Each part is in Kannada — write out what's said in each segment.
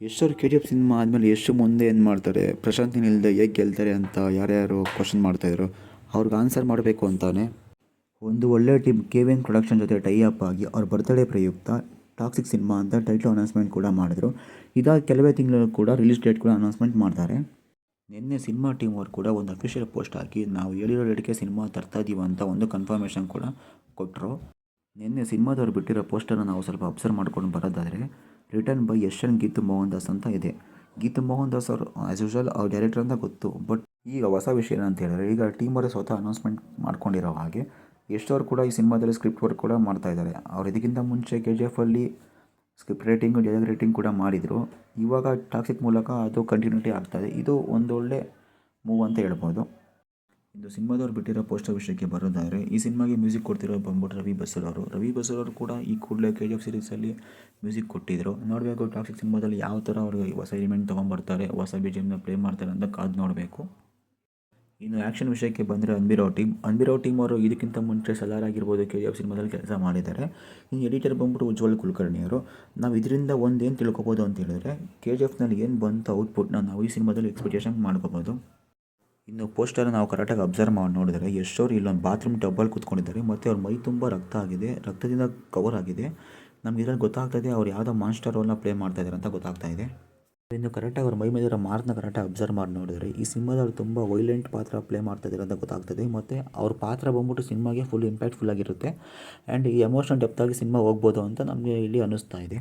ಯಶ್ ಅವರು ಕೆ ಜಿ ಎಫ್ ಸಿನಿಮಾ ಆದಮೇಲೆ ಯಶ್ ಮುಂದೆ ಏನು ಮಾಡ್ತಾರೆ, ಪ್ರಶಾಂತ್ ನೀಲ್ ಇಲ್ಲದೆ ಹೇಗೆ ಗೆಲ್ತಾರೆ ಅಂತ ಯಾರ್ಯಾರು ಕ್ವಶನ್ ಮಾಡ್ತಾಯಿದ್ರು. ಅವ್ರಿಗೆ ಆನ್ಸರ್ ಮಾಡಬೇಕು ಅಂತಾನೆ ಒಂದು ಒಳ್ಳೆ ಟೀಮ್ KVN ಪ್ರೊಡಕ್ಷನ್ ಜೊತೆ ಟೈ ಅಪ್ ಆಗಿ ಅವ್ರ ಬರ್ತ್ಡೇ ಪ್ರಯುಕ್ತ ಟಾಕ್ಸಿಕ್ ಸಿನಿಮಾ ಅಂತ ಟೈಟ್ಲ್ ಅನೌನ್ಸ್ಮೆಂಟ್ ಕೂಡ ಮಾಡಿದ್ರು. ಇದಾದ ಕೆಲವೇ ತಿಂಗಳು ಕೂಡ ರಿಲೀಸ್ ಡೇಟ್ ಕೂಡ ಅನೌನ್ಸ್ಮೆಂಟ್ ಮಾಡ್ತಾರೆ. ನಿನ್ನೆ ಸಿನಿಮಾ ಟೀಮ್ ಅವರು ಕೂಡ ಒಂದು ಅಫಿಷಿಯಲ್ ಪೋಸ್ಟ್ ಹಾಕಿ ನಾವು ಹೇಳಿರೋ ಡೇಟ್ಗೆ ಸಿನಿಮಾ ತರ್ತಾ ಇದೀವಿ ಅಂತ ಒಂದು ಕನ್ಫರ್ಮೇಷನ್ ಕೂಡ ಕೊಟ್ಟರು. ನಿನ್ನೆ ಸಿನಿಮಾದವ್ರು ಬಿಟ್ಟಿರೋ ಪೋಸ್ಟರ್ನ ನಾವು ಸ್ವಲ್ಪ ಅಬ್ಸರ್ವ್ ಮಾಡ್ಕೊಂಡು ಬರೋದಾದರೆ return by Yash and Geetu Mohan Das ಅಂತ ಇದೆ. ಗೀತು ಮೋಹನ್ ದಾಸ್ ಅವರು ಆ್ಯಸ್ ಯೂಶುವಲ್ ಅವ್ರ ಡೈರೆಕ್ಟರ್ ಅಂತ ಗೊತ್ತು. ಬಟ್ ಈಗ ಹೊಸ ವಿಷಯ ಏನಂತ ಹೇಳಿದ್ರೆ, ಈಗ ಟೀಮ್ ಅವರು ಸ್ವತಃ ಅನೌನ್ಸ್ಮೆಂಟ್ ಮಾಡ್ಕೊಂಡಿರೋ ಹಾಗೆ ಯಶ್ ಅವರು ಕೂಡ ಈ ಸಿನಿಮಾದಲ್ಲಿ ಸ್ಕ್ರಿಪ್ಟ್ ವರ್ಕ್ ಕೂಡ ಮಾಡ್ತಾ ಇದ್ದಾರೆ. ಅವ್ರು ಇದಕ್ಕಿಂತ ಮುಂಚೆ KGF ಅಲ್ಲಿ ಸ್ಕ್ರಿಪ್ಟ್ ರೈಟಿಂಗು, ಡೈಲಾಗ್ ರೈಟಿಂಗ್ ಕೂಡ ಮಾಡಿದರು. ಇವಾಗ ಟಾಕ್ಸಿಕ್ ಮೂಲಕ ಅದು ಕಂಟಿನ್ಯೂಟಿ ಆಗ್ತಾಯಿದೆ. ಇದು ಒಂದೊಳ್ಳೆ ಮೂವ್ ಅಂತ ಹೇಳ್ಬೋದು. ಇದು ಸಿನಿಮಾದವ್ರು ಬಿಟ್ಟಿರೋ ಪೋಸ್ಟರ್ ವಿಷಯಕ್ಕೆ ಬರೋದಾದರೆ, ಈ ಸಿನಿಮಾಗೆ ಮ್ಯೂಸಿಕ್ ಕೊಡ್ತಿರೋ ಬಂದ್ಬಿಟ್ಟು ರವಿ ಬಸ್ರೂರ್ ಅವರು. ರವಿ ಬಸ್ರೂರ್ ಅವರು ಕೂಡ ಈ ಕೂಡಲೇ KGF ಸೀರೀಸಲ್ಲಿ ಮ್ಯೂಸಿಕ್ ಕೊಟ್ಟಿದ್ದರು. ನೋಡಬೇಕು ಟಾಕ್ಸಿಕ್ ಸಿನಿಮಾದಲ್ಲಿ ಯಾವ ಥರ ಅವರು ಹೊಸ ಎಲಿಮೆಂಟ್ ತೊಗೊಂಬರ್ತಾರೆ, ಹೊಸ BGMನ ಪ್ಲೇ ಮಾಡ್ತಾರೆ ಅಂತ ಕಾದು ನೋಡಬೇಕು. ಇನ್ನು ಆ್ಯಕ್ಷನ್ ವಿಷಯಕ್ಕೆ ಬಂದರೆ ಅನ್ಬಿರಾವ್ ಟೀಮ್ ಅವರು ಇದಕ್ಕಿಂತ ಮುಂಚೆ ಸಲಾರ್ ಆಗಿರ್ಬೋದು KGF ಸಿನಿಮಾದಲ್ಲಿ ಕೆಲಸ ಮಾಡಿದ್ದಾರೆ. ಇನ್ನು ಎಡಿಟರ್ ಬಂದ್ಬಿಟ್ಟು ಉಜ್ವಲ್ ಕುಲಕರ್ಣಿ ಅವರು. ನಾವು ಇದರಿಂದ ಒಂದೇನು ತಿಳ್ಕೊಬೋದು ಅಂತ ಹೇಳಿದ್ರೆ, KGFನಲ್ಲಿ ಏನು ಬಂತ ಔಟ್ಪುಟ್ನ ನಾವು ಈ ಸಿನಿಮಾದಲ್ಲಿ ಎಕ್ಸ್ಪೆಕ್ಟೇಷನ್ ಮಾಡ್ಕೋಬೋದು. ಇನ್ನು ಪೋಸ್ಟರ್ ನಾವು ಕರೆಕ್ಟಾಗಿ ಅಬ್ಸರ್ವ್ ಮಾಡಿ ನೋಡಿದ್ರೆ ಯಶ್ ಅವರು ಇಲ್ಲೊಂದು ಬಾತ್ರೂಮ್ ಟಬ್ಬಲ್ಲಿ ಕೂತ್ಕೊಂಡಿದ್ದಾರೆ ಮತ್ತು ಅವ್ರ ಮೈ ತುಂಬ ರಕ್ತ ಆಗಿದೆ, ರಕ್ತದಿಂದ ಕವರ್ ಆಗಿದೆ. ನಮ್ಗೆ ಇದರಲ್ಲಿ ಗೊತ್ತಾಗ್ತಾಯಿದೆ ಅವ್ರು ಯಾವುದೋ ಮಾನ್ಸ್ಟರ್ ರೋಲ್ನ ಪ್ಲೇ ಮಾಡ್ತಾ ಇದ್ದಾರೆ ಅಂತ ಗೊತ್ತಾಗ್ತಾ ಇದೆ. ಇನ್ನು ಕರೆಕ್ಟಾಗಿ ಅವ್ರ ಮೈ ಮೇಲಿರೋ ಮಾರ್ಕ್ನ ಕರೆಕ್ಟಾಗಿ ಅಬ್ಸರ್ವ್ ಮಾಡಿ ನೋಡಿದ್ರೆ ಈ ಸಿನಿಮಾದಲ್ಲಿ ತುಂಬ ವೈಲೆಂಟ್ ಪಾತ್ರ ಪ್ಲೇ ಮಾಡ್ತಾ ಇದ್ದಾರೆ ಅಂತ ಗೊತ್ತಾಗ್ತದೆ. ಮತ್ತು ಅವ್ರ ಪಾತ್ರ ಬಂದ್ಬಿಟ್ಟು ಸಿನಿಮಾಗೆ ಫುಲ್ ಇಂಪ್ಯಾಕ್ಟ್ಫುಲ್ ಆಗಿರುತ್ತೆ ಆ್ಯಂಡ್ ಈ ಎಮೋಷನಲ್ ಡೆಪ್ತಾಗಿ ಸಿನಿಮಾ ಹೋಗ್ಬೋದು ಅಂತ ನಮಗೆ ಇಲ್ಲಿ ಅನ್ನಿಸ್ತಾ ಇದೆ.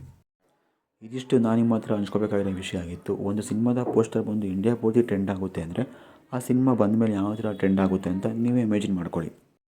ಇದಿಷ್ಟು ನಾನು ನಿಮ್ಮ ಹತ್ರ ಹಂಚ್ಕೋಬೇಕಾಗಿರೋ ವಿಷಯ ಆಗಿತ್ತು. ಒಂದು ಸಿನಿಮಾದ ಪೋಸ್ಟರ್ ಬಂದು ಇಂಡಿಯಾ ಪೂರ್ತಿ ಟ್ರೆಂಡ್ ಆಗುತ್ತೆ ಅಂದರೆ ಆ ಸಿನಿಮಾ ಬಂದ ಮೇಲೆ ಯಾವ ಥರ ಟ್ರೆಂಡ್ ಆಗುತ್ತೆ ಅಂತ ನೀವೇ ಇಮ್ಯಾಜಿನ್ ಮಾಡ್ಕೊಳ್ಳಿ.